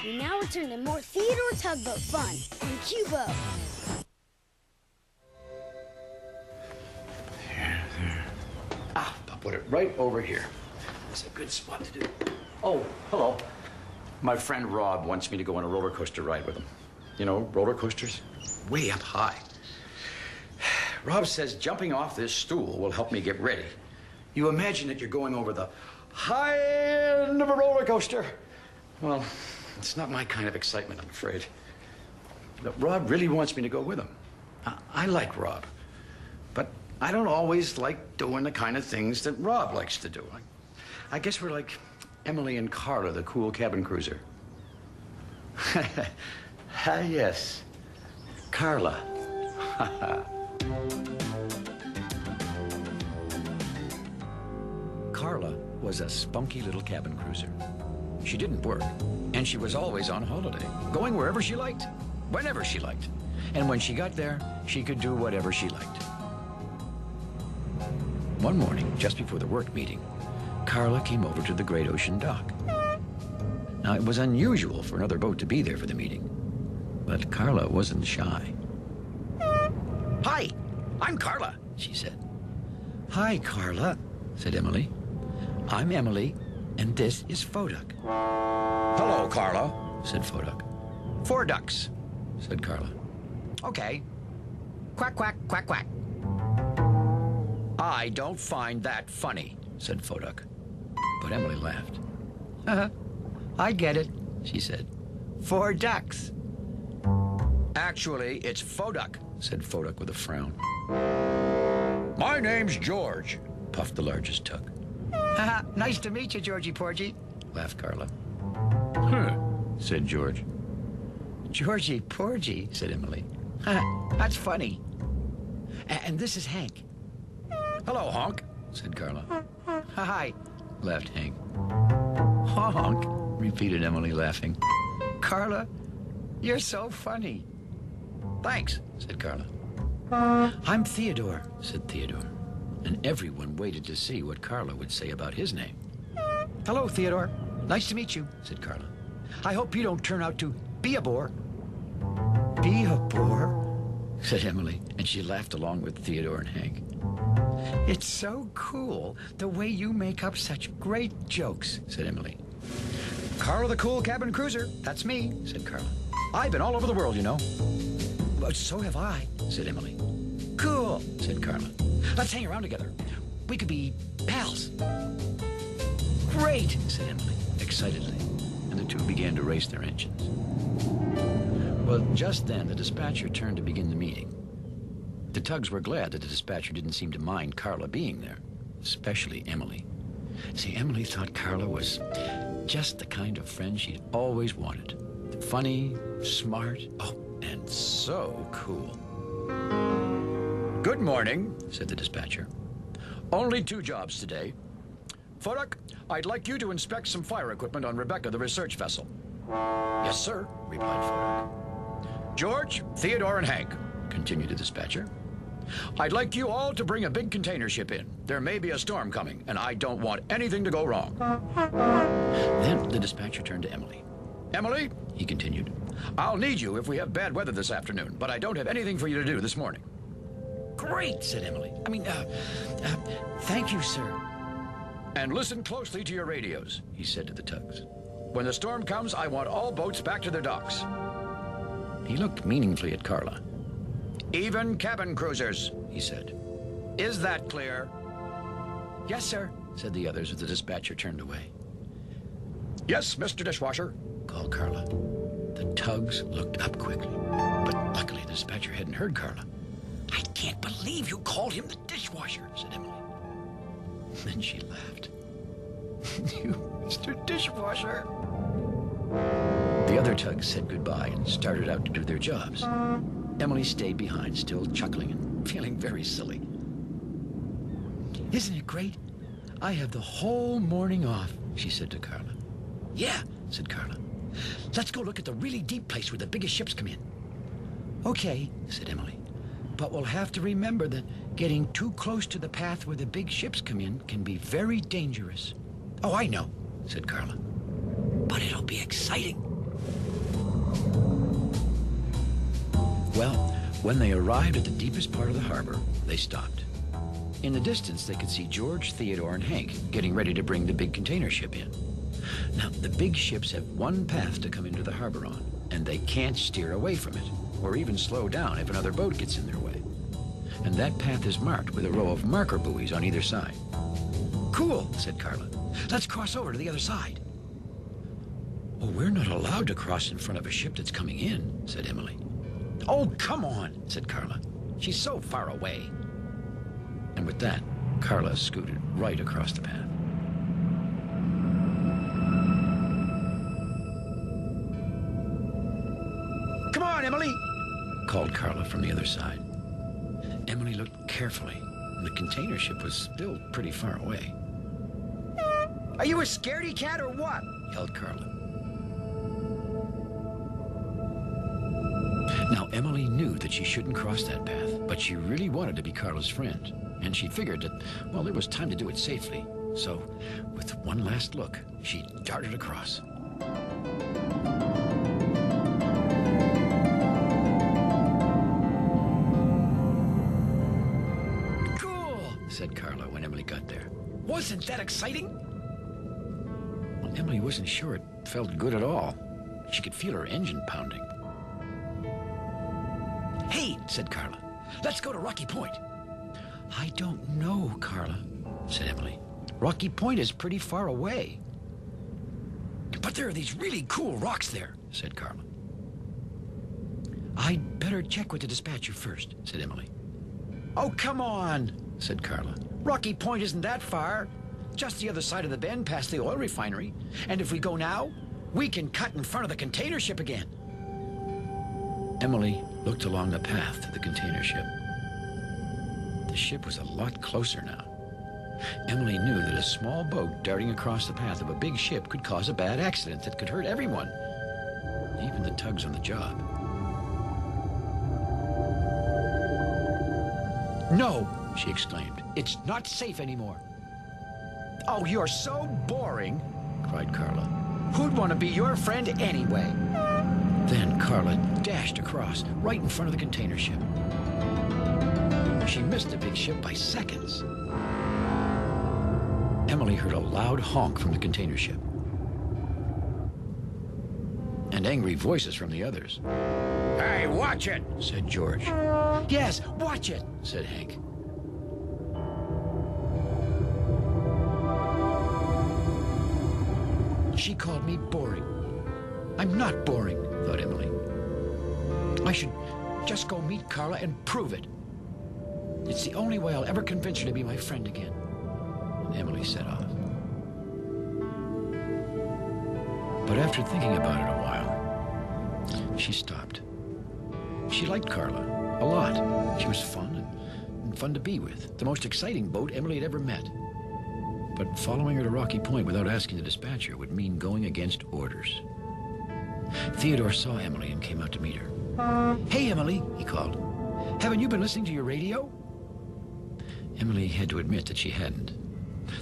We now return to more Theodore Tugboat fun in Cubo. There. Ah, I'll put it right over here. That's a good spot to do. Oh, hello. My friend Rob wants me to go on a roller coaster ride with him. You know, roller coasters, way up high. Rob says jumping off this stool will help me get ready. You imagine that you're going over the high end of a roller coaster. Well, it's not my kind of excitement, I'm afraid. But Rob really wants me to go with him. I like Rob, but I don't always like doing the kind of things that Rob likes to do. I guess we're like Emily and Carla, the cool cabin cruiser. Ah, yes, Carla. Carla was a spunky little cabin cruiser. She didn't work, and she was always on holiday, going wherever she liked, whenever she liked. And when she got there, she could do whatever she liked. One morning, just before the work meeting, Carla came over to the Great Ocean dock. Now, it was unusual for another boat to be there for the meeting, but Carla wasn't shy. "Hi, I'm Carla," she said. "Hi, Carla," said Emily. "I'm Emily, and this is Foduck." "Hello, Carla," said Foduck. "4 ducks," said Carla. "Okay. Quack, quack, quack, quack." "I don't find that funny," said Foduck. But Emily laughed. "I get it," she said. 4 ducks. "Actually, it's Foduck," said Foduck with a frown. "My name's George," puffed the largest tug. "Nice to meet you, Georgie Porgy," laughed Carla. Said George. "Georgie Porgy," said Emily. "That's funny. And this is Hank." "Hello, Honk," said Carla. "Hi," laughed Hank. "Honk," repeated Emily, laughing. "Carla, you're so funny." "Thanks," said Carla. "I'm Theodore," said Theodore. And everyone waited to see what Carla would say about his name. "Hello, Theodore. Nice to meet you," said Carla. "I hope you don't turn out to be a bore." "Be a bore?" said Emily, and she laughed along with Theodore and Hank. "It's so cool the way you make up such great jokes," said Emily. "Carla the cool cabin cruiser, that's me," said Carla. "I've been all over the world, you know." "But so have I," said Emily. "Cool," said Carla. "Let's hang around together. We could be pals." "Great," said Emily, excitedly, and the two began to race their engines. Well, just then the dispatcher turned to begin the meeting. The tugs were glad that the dispatcher didn't seem to mind Carla being there, especially Emily. See, Emily thought Carla was just the kind of friend she'd always wanted. Funny, smart, and so cool. "Good morning," said the dispatcher. "Only 2 jobs today. Foduck, I'd like you to inspect some fire equipment on Rebecca, the research vessel." "Yes, sir," replied Foduck. "George, Theodore, and Hank," continued the dispatcher, "I'd like you all to bring a big container ship in. There may be a storm coming, and I don't want anything to go wrong." Then the dispatcher turned to Emily. "Emily," he continued, "I'll need you if we have bad weather this afternoon, but I don't have anything for you to do this morning." "Great," said Emily. Thank you, sir." "And listen closely to your radios," he said to the tugs. "When the storm comes, I want all boats back to their docks." He looked meaningfully at Carla. "Even cabin cruisers," he said. "Is that clear?" "Yes, sir," said the others as the dispatcher turned away. "Yes, Mr. Dishwasher," called Carla. The tugs looked up quickly, but luckily the dispatcher hadn't heard Carla. "I can't believe you called him the dishwasher," said Emily. Then she laughed. "You, Mr. Dishwasher." The other tugs said goodbye and started out to do their jobs. Emily stayed behind, still chuckling and feeling very silly. "Isn't it great? I have the whole morning off," she said to Carla. "Yeah," said Carla. "Let's go look at the really deep place where the biggest ships come in." "Okay," said Emily. "But we'll have to remember that getting too close to the path where the big ships come in can be very dangerous." "Oh, I know," said Carla. "But it'll be exciting." When they arrived at the deepest part of the harbor, they stopped. In the distance, they could see George, Theodore, and Hank getting ready to bring the big container ship in. Now, the big ships have one path to come into the harbor on, and they can't steer away from it, or even slow down if another boat gets in their way. And that path is marked with a row of marker buoys on either side. "Cool," said Carla. "Let's cross over to the other side." "Oh, we're not allowed to cross in front of a ship that's coming in," said Emily. "Oh, come on," said Carla. "She's so far away." And with that, Carla scooted right across the path. "Come on, Emily," called Carla from the other side. Emily looked carefully, and the container ship was still pretty far away. "Are you a scaredy cat or what?" yelled Carla. Now, Emily knew that she shouldn't cross that path, but she really wanted to be Carla's friend, and she figured that, well, there was time to do it safely. So, with one last look, she darted across. "Cool," said Carla when Emily got there. "Wasn't that exciting?" Well, Emily wasn't sure it felt good at all. She could feel her engine pounding. "Hey," said Carla, "let's go to Rocky Point." "I don't know, Carla," said Emily. "Rocky Point is pretty far away." "But there are these really cool rocks there," said Carla. "I'd better check with the dispatcher first," said Emily. "Oh, come on," said Carla. "Rocky Point isn't that far. Just the other side of the bend past the oil refinery. And if we go now, we can cut in front of the container ship again." Emily looked along the path to the container ship. The ship was a lot closer now. Emily knew that a small boat darting across the path of a big ship could cause a bad accident that could hurt everyone, even the tugs on the job. "No," she exclaimed. "It's not safe anymore." "Oh, you're so boring," cried Carla. "Who'd want to be your friend anyway?" Then Carla dashed across, right in front of the container ship. She missed the big ship by seconds. Emily heard a loud honk from the container ship, and angry voices from the others. "Hey, watch it," said George. "Yes, watch it," said Hank. She called me boring. I'm not boring, thought Emily. I should just go meet Carla and prove it. It's the only way I'll ever convince her to be my friend again. And Emily set off. But after thinking about it a while, she stopped. She liked Carla a lot. She was fun and fun to be with. The most exciting boat Emily had ever met. But following her to Rocky Point without asking the dispatcher would mean going against orders. Theodore saw Emily and came out to meet her. "Hey, Emily," he called. "Haven't you been listening to your radio?" Emily had to admit that she hadn't.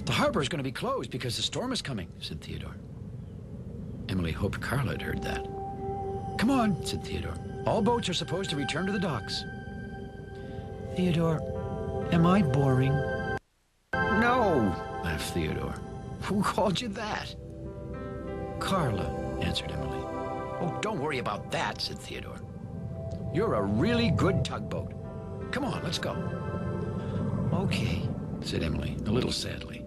"The harbor is going to be closed because the storm is coming," said Theodore. Emily hoped Carla had heard that. "Come on," said Theodore. "All boats are supposed to return to the docks." "Theodore, am I boring?" "No," laughed Theodore. "Who called you that?" "Carla," answered Emily. "Oh, don't worry about that," said Theodore. "You're a really good tugboat. Come on, let's go." "Okay," said Emily, a little sadly.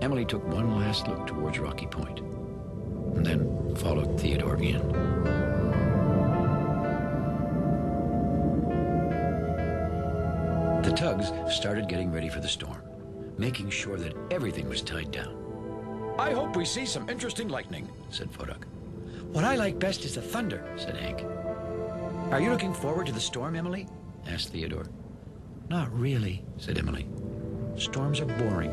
Emily took one last look towards Rocky Point, and then followed Theodore in. The tugs started getting ready for the storm, making sure that everything was tied down. "I hope we see some interesting lightning," said Vodok. "What I like best is the thunder," said Hank. "Are you looking forward to the storm, Emily?" asked Theodore. "Not really," said Emily. "Storms are boring.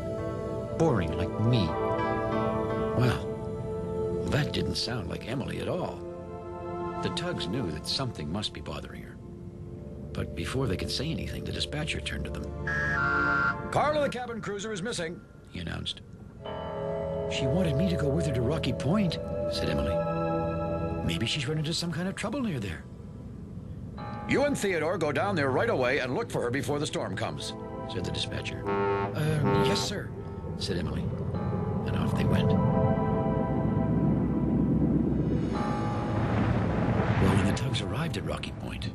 Boring like me." Well, that didn't sound like Emily at all. The tugs knew that something must be bothering her. But before they could say anything, the dispatcher turned to them. "Carla, the cabin cruiser, is missing," he announced. "She wanted me to go with her to Rocky Point," said Emily. "Maybe she's run into some kind of trouble near there." You and Theodore go down there right away and look for her before the storm comes, said the dispatcher. Yes, sir, said Emily. And off they went. Well, when the tugs arrived at Rocky Point,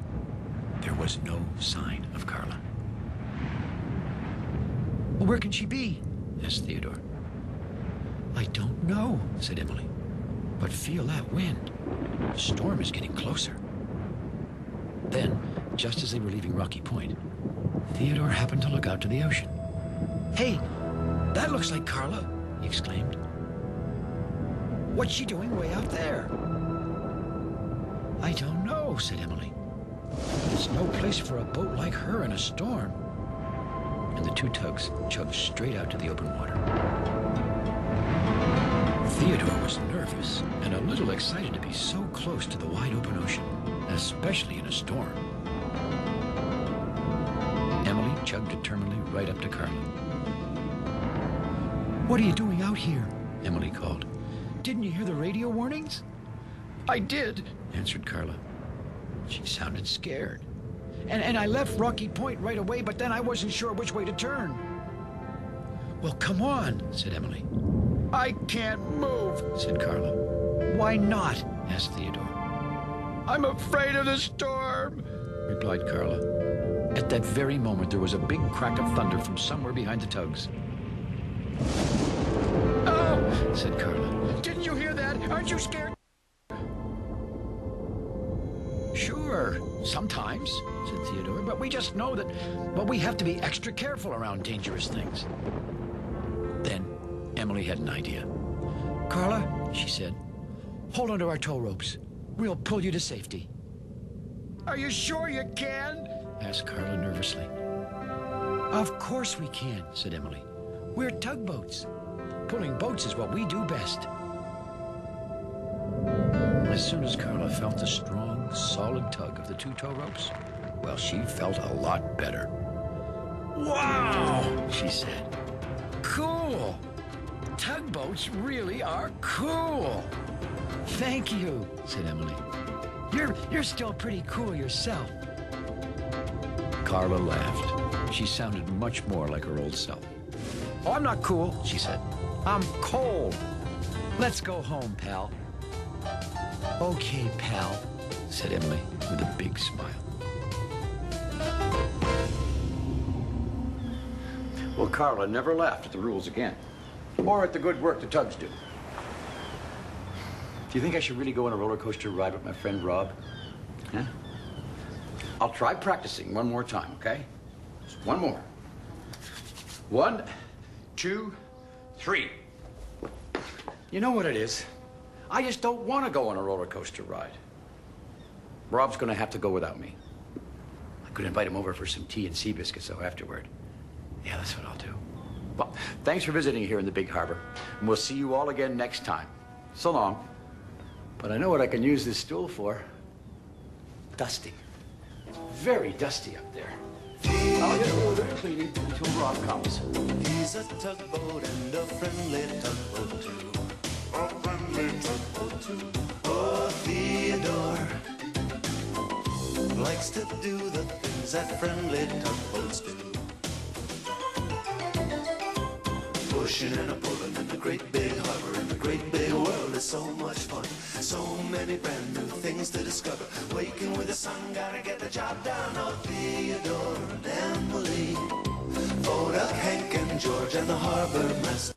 there was no sign of Carla. Well, where can she be? Asked Theodore. I don't know, said Emily. But feel that wind. The storm is getting closer. Then, just as they were leaving Rocky Point, Theodore happened to look out to the ocean. Hey, that looks like Carla, he exclaimed. What's she doing way out there? I don't know, said Emily. There's no place for a boat like her in a storm. And the two tugs chugged straight out to the open water. Theodore was nervous and a little excited to be so close to the wide open ocean, especially in a storm. Emily chugged determinedly right up to Carla. What are you doing out here? Emily called. Didn't you hear the radio warnings? I did, answered Carla. She sounded scared. And I left Rocky Point right away, but then I wasn't sure which way to turn. Well, come on, said Emily. I can't move, said Carla. Why not? Asked Theodore. I'm afraid of the storm, replied Carla. At that very moment, there was a big crack of thunder from somewhere behind the tugs. Oh, said Carla. Didn't you hear that? Aren't you scared? Sure, sometimes, said Theodore, but we just know that, well, we have to be extra careful around dangerous things. Then Emily had an idea. Carla, she said, hold onto our tow ropes. We'll pull you to safety. Are you sure you can? Asked Carla nervously. Of course we can, said Emily. We're tugboats. Pulling boats is what we do best. As soon as Carla felt the strong, solid tug of the two tow ropes, well, she felt a lot better. Wow, she said. Cool. Tugboats really are cool. Thank you, said Emily. You're still pretty cool yourself. Carla laughed. She sounded much more like her old self. Oh, I'm not cool, she said. I'm cold. Let's go home, pal. Okay, pal, said Emily with a big smile. Well, Carla never laughed at the rules again, or at the good work the tugs do. Do you think I should really go on a roller coaster ride with my friend Rob? Huh? I'll try practicing one more time, okay? Just one more. 1, 2, 3. You know what it is? I just don't want to go on a roller coaster ride. Rob's going to have to go without me. I could invite him over for some tea and sea biscuits, though, afterward. Yeah, that's what I'll do. Well, thanks for visiting here in the Big Harbor, and we'll see you all again next time. So long. But I know what I can use this stool for. Dusting. It's very dusty up there. I'll get a little bit of cleaning until Rob comes. He's a tugboat and a friendly tugboat too. A friendly tugboat too. Oh, Theodore likes to do the things that friendly tugboats do. Pushing and a pulling in the great big harbor, in the great big world is so much fun. So many brand new things to discover. Waking with the sun, gotta get the job done. Oh, Theodore and Emily, Theodore, Hank and George and the Harbourmaster.